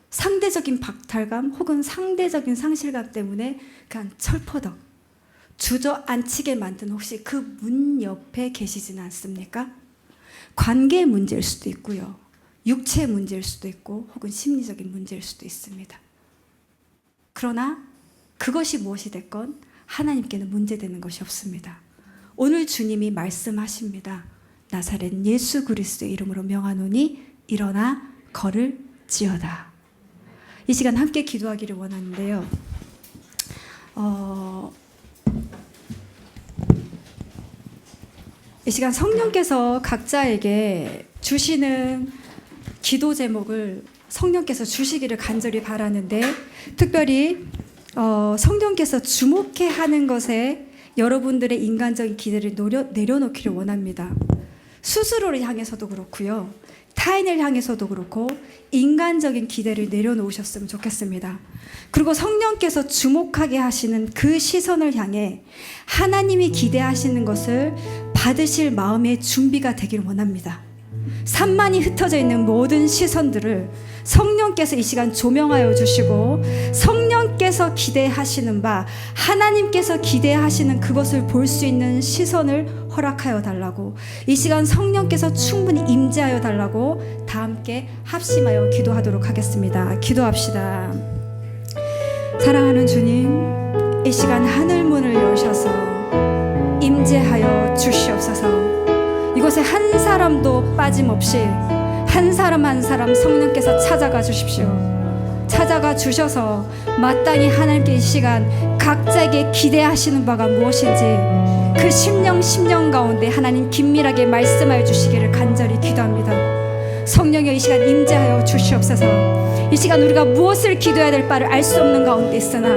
상대적인 박탈감 혹은 상대적인 상실감 때문에 그냥 철퍼덕 주저앉히게 만든 혹시 그 문 옆에 계시지는 않습니까? 관계의 문제일 수도 있고요. 육체의 문제일 수도 있고 혹은 심리적인 문제일 수도 있습니다. 그러나 그것이 무엇이 됐건 하나님께는 문제되는 것이 없습니다. 오늘 주님이 말씀하십니다. 나사렛 예수 그리스도의 이름으로 명하노니 일어나 걸을지어다. 이 시간 함께 기도하기를 원하는데요. 이 시간 성령께서 각자에게 주시는 기도 제목을 성령께서 주시기를 간절히 바라는데 특별히 성령께서 주목해 하는 것에 여러분들의 인간적인 기대를 내려놓기를 원합니다. 스스로를 향해서도 그렇고요. 타인을 향해서도 그렇고 인간적인 기대를 내려놓으셨으면 좋겠습니다. 그리고 성령께서 주목하게 하시는 그 시선을 향해 하나님이 기대하시는 것을 받으실 마음의 준비가 되기를 원합니다. 산만히 흩어져 있는 모든 시선들을 성령께서 이 시간 조명하여 주시고 성령께서 기대하시는 바 하나님께서 기대하시는 그것을 볼 수 있는 시선을 허락하여 달라고 이 시간 성령께서 충분히 임재하여 달라고 다 함께 합심하여 기도하도록 하겠습니다. 기도합시다. 사랑하는 주님, 이 시간 하늘문을 여셔서 임재하여 주시옵소서. 이곳에 한 사람도 빠짐없이 한 사람 한 사람 성령께서 찾아가 주십시오. 찾아가 주셔서 마땅히 하나님께 이 시간 각자에게 기대하시는 바가 무엇인지 그 심령 가운데 하나님 긴밀하게 말씀하여 주시기를 간절히 기도합니다. 성령여 이 시간 임재하여 주시옵소서. 이 시간 우리가 무엇을 기도해야 될 바를 알 수 없는 가운데 있으나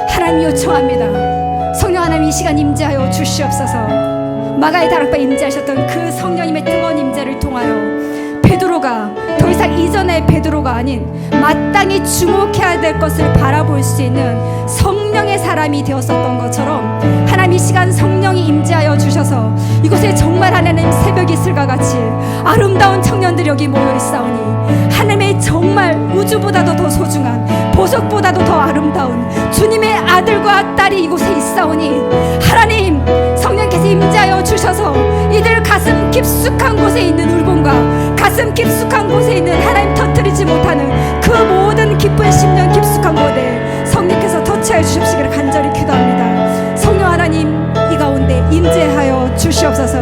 하나님 요청합니다. 성령 하나님 이 시간 임재하여 주시옵소서. 마가의 다락방에 임재하셨던 그 성령님의 뜨거운 임재를 통하여 베드로가 더 이상 이전의 베드로가 아닌 마땅히 주목해야 될 것을 바라볼 수 있는 성령의 사람이 되었었던 것처럼 하나님 이 시간 성령이 임재하여 주셔서 이곳에 정말 하나님 새벽 이슬과 같이 아름다운 청년들이 여기 모여 있사오니 하나님의 정말 우주보다도 더 소중한 보석보다도 더 아름다운 주님의 아들과 딸이 이곳에 있사오니 하나님 성령께서 임재하여 주셔서 이들 가슴 깊숙한 곳에 있는 울분과 가슴 깊숙한 곳에 있는 하나님 터뜨리지 못하는 그 모든 기쁜 심령 깊숙한 곳에 성령께서 터치하여 주십시기를 간절히 기도합니다. 성령 하나님 이 가운데 임재하여 주시옵소서.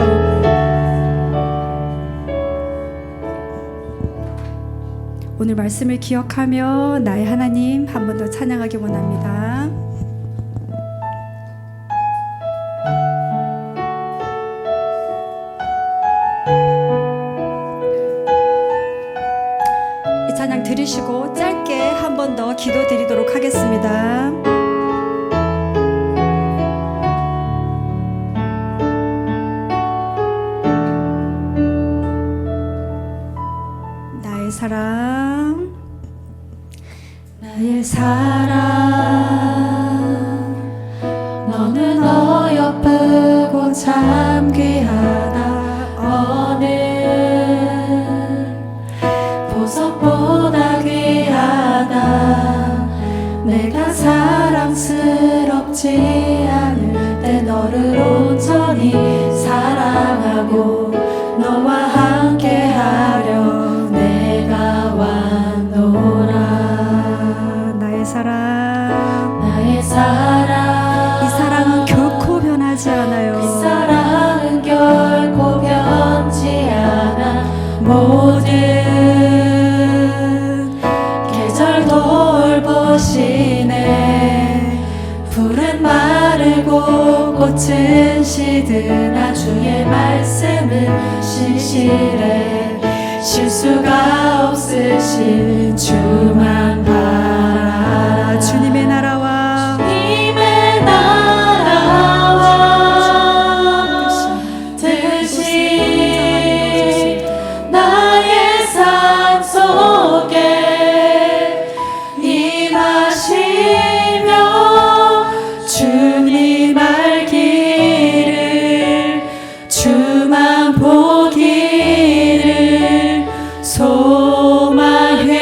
오늘 말씀을 기억하며 나의 하나님 한 번 더 찬양하기 원합니다. 이 찬양 들으시고 짧게 한 번 더 기도 드리도록 하겠습니다. 나의 사랑 나의 사랑 너는 어여쁘고 참 귀하다 어느 보석보다 귀하다 내가 사랑스럽지 않을 때 너를 온전히 사랑하고 너와 함께하려 내가 왔노라. 나의 사랑 나의 사랑 이 사랑은 결코 변하지 않아요. 이 사랑은 결코 변치 않아 모든 계절 돌보시네 풀은 마르고 꽃은 시드나 주의 말씀은 신실해 실수가 없으신 주만 바라. 주님의 나라와 주님의 나라와 뜻이 나의 삶 속에 임하시며 주님 알기를 주만 보기를 소망해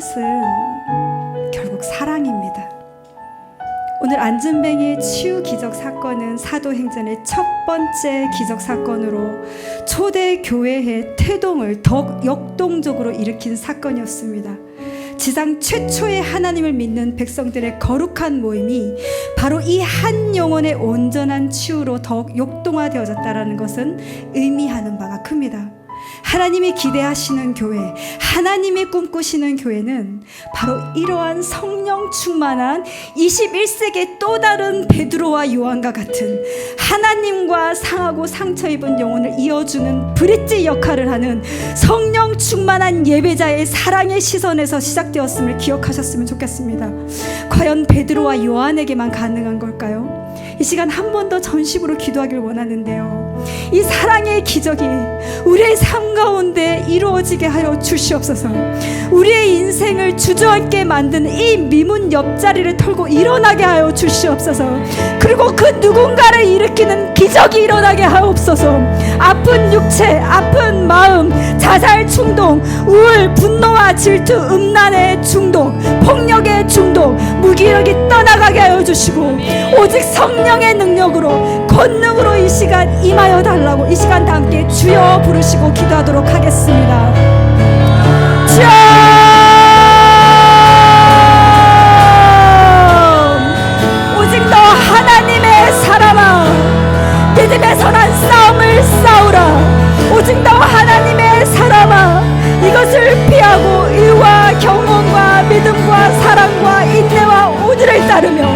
뜻은 결국 사랑입니다. 오늘 안진뱅이의 치유 기적 사건은 사도행전의 첫 번째 기적 사건으로 초대 교회의 태동을 더욱 역동적으로 일으킨 사건이었습니다. 지상 최초의 하나님을 믿는 백성들의 거룩한 모임이 바로 이 한 영혼의 온전한 치유로 더욱 역동화되어졌다는 것은 의미하는 바가 큽니다. 하나님이 기대하시는 교회, 하나님이 꿈꾸시는 교회는 바로 이러한 성령 충만한 21세기의 또 다른 베드로와 요한과 같은 하나님과 상하고 상처 입은 영혼을 이어주는 브릿지 역할을 하는 성령 충만한 예배자의 사랑의 시선에서 시작되었음을 기억하셨으면 좋겠습니다. 과연 베드로와 요한에게만 가능한 걸까요? 이 시간 한 번 더 전심으로 기도하길 원하는데요, 이 사랑의 기적이 우리의 삶 가운데 이루어지게 하여 주시옵소서. 우리의 인생을 주저앉게 만든 이 미문 옆자리를 털고 일어나게 하여 주시옵소서. 그리고 그 누군가를 일으키는 기적이 일어나게 하옵소서. 아픈 육체, 아픈 마음, 자살 충동, 우울, 분노와 질투, 음란의 중독, 폭력의 중독, 무기력이 떠나가게 하여 주시고 오직 성령의 능력으로, 권능으로 이 시간 임하여 달라고 이 시간 다 함께 주여 부르시고 기도하도록 하겠습니다. 주여! 오직 너 하나님의 사람아, 믿음의 선한 싸움을 싸우라. 오직 너 하나님의 사람아, 이것을 피하고 의와 경건과 믿음과 사랑과 인내와 온유를 따르며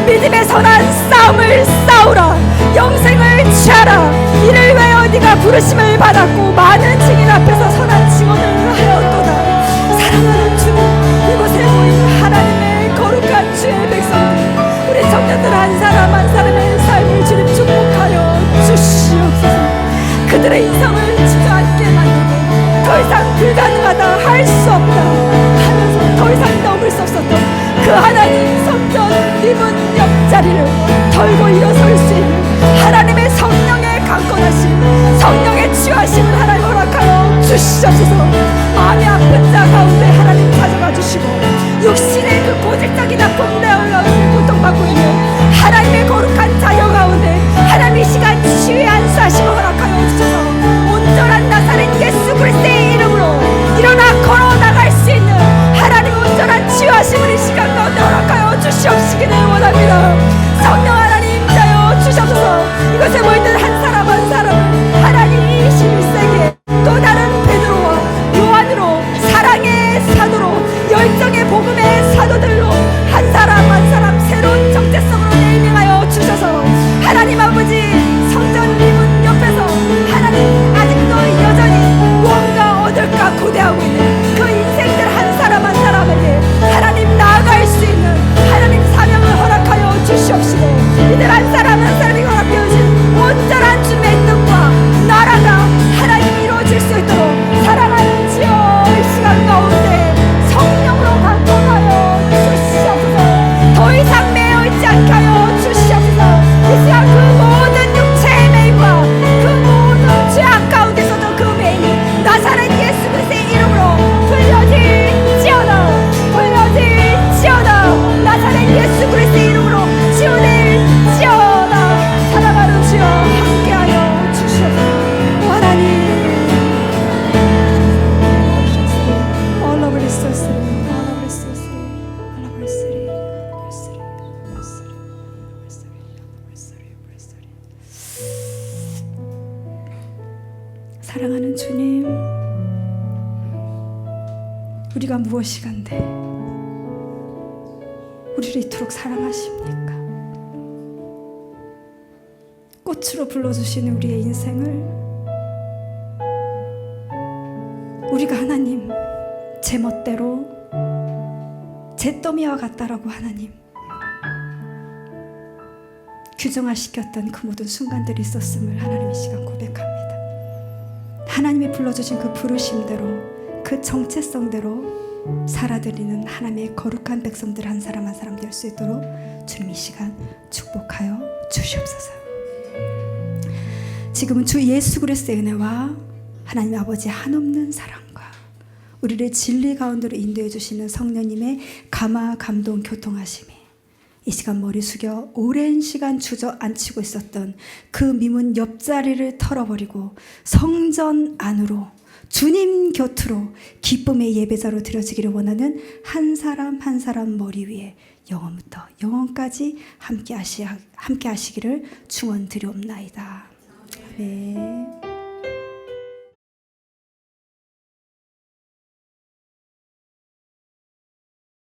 믿음의 선한 싸움을 싸우라. 영생을 취하라. 이를 위하여 네가 부르심을 받았고 많은 증인 앞에서 선한 증언을 하였도다. 사랑하는 주님, 이곳에 모인 하나님의 거룩한 주의 백성들, 우리 청년들 한 사람 한 사람의 삶을 주님 축복하여 주시옵소서. 그들의 인성을 주저앉게 만들고 더 이상 불가능하다, 할 수 없다 하면서 더 이상 넘을 수 없었던 그 하나님 성전 리문 옆자리를 털고 일어설 수 있는 하나님의 성령의 강건하심, 성령의 치유하심을 하나님 허락하여 주시옵소서. 마음이 아픈 자 가운데 하나님 찾아가 주시고 육신의 그 고질적인 아픔 내어가운데 고통받고 있는 하나님의 거룩한 자녀 가운데 하나님 이 시간 치유의 안수하심을 허락하여 주셔서 온전한 나사렛 예수 그리스도의 이름으로 일어나 걸어 나갈 수 있는 하나님의 온전한 치유하심을 이 시간 가운데 허락하여 주시옵시기를 원합니다. 성령 하나님 임자여 주셔서 이곳에 모이는 한 사람 한 사람을 하나님 21세기에 또 다른 베드로와 요한으로, 사랑의 사도로, 열정의 복음의 사도들로 한 사람 한 사람 새로운 정체성으로 네이밍하여 주셔서 하나님 아버지 성전 리문 옆에서 하나님 아직도 여전히 무언가 얻을까 고대하고 있는 그 인생들 한 사람 한 사람에게 하나님 나아갈 수 있는 하나님 사명을 허락하여 주시옵시고 이들 한 사람 한 사람이 허락하여 주신 온전한 주님의 뜻과 나라가 하나님 이루어질 수 있도록 사랑하는 주여 이 시간 가운데 성령으로 강건하여 주시옵소서. 더 이상 매여 있지 않게 하여 주시옵소서. 이 시간 그 모든 육체의 매임과 그 모든 죄악 가운데서도 그 매임이 나사렛 예수 그리스도의 이름으로 풀려질지어다, 풀려질지어다. 나사렛 예수 그리스도의 이름으로 치유될지어다. 사랑하는 주여 함께하여 주시옵소서. 하나님 all over this city, all over this city, all over this city, all over this city, all over this city, all over this city, all over this city. 사랑하는 주님, 우리가 무엇이간데 우리를 이토록 사랑하십니까? 꽃으로 불러주시는 우리의 인생을 우리가 하나님 제 멋대로 제 더미와 같다라고 하나님 규정화시켰던 그 모든 순간들이 있었음을 하나님 이 시간 고백합니다. 하나님이 불러주신 그 부르심대로, 그 정체성대로 살아드리는 하나님의 거룩한 백성들 한 사람 한 사람 될 수 있도록 주님 이 시간 축복하여 주시옵소서. 지금은 주 예수 그리스도의 은혜와 하나님 아버지의 한없는 사랑과 우리를 진리 가운데로 인도해 주시는 성령님의 감화, 감동, 교통하심이 이 시간 머리 숙여 오랜 시간 주저앉히고 있었던 그 미문 옆자리를 털어버리고 성전 안으로 주님 곁으로 기쁨의 예배자로 드려지기를 원하는 한 사람 한 사람 머리 위에 영원부터 영원까지 함께 하시기를 축원드리옵나이다. 아멘.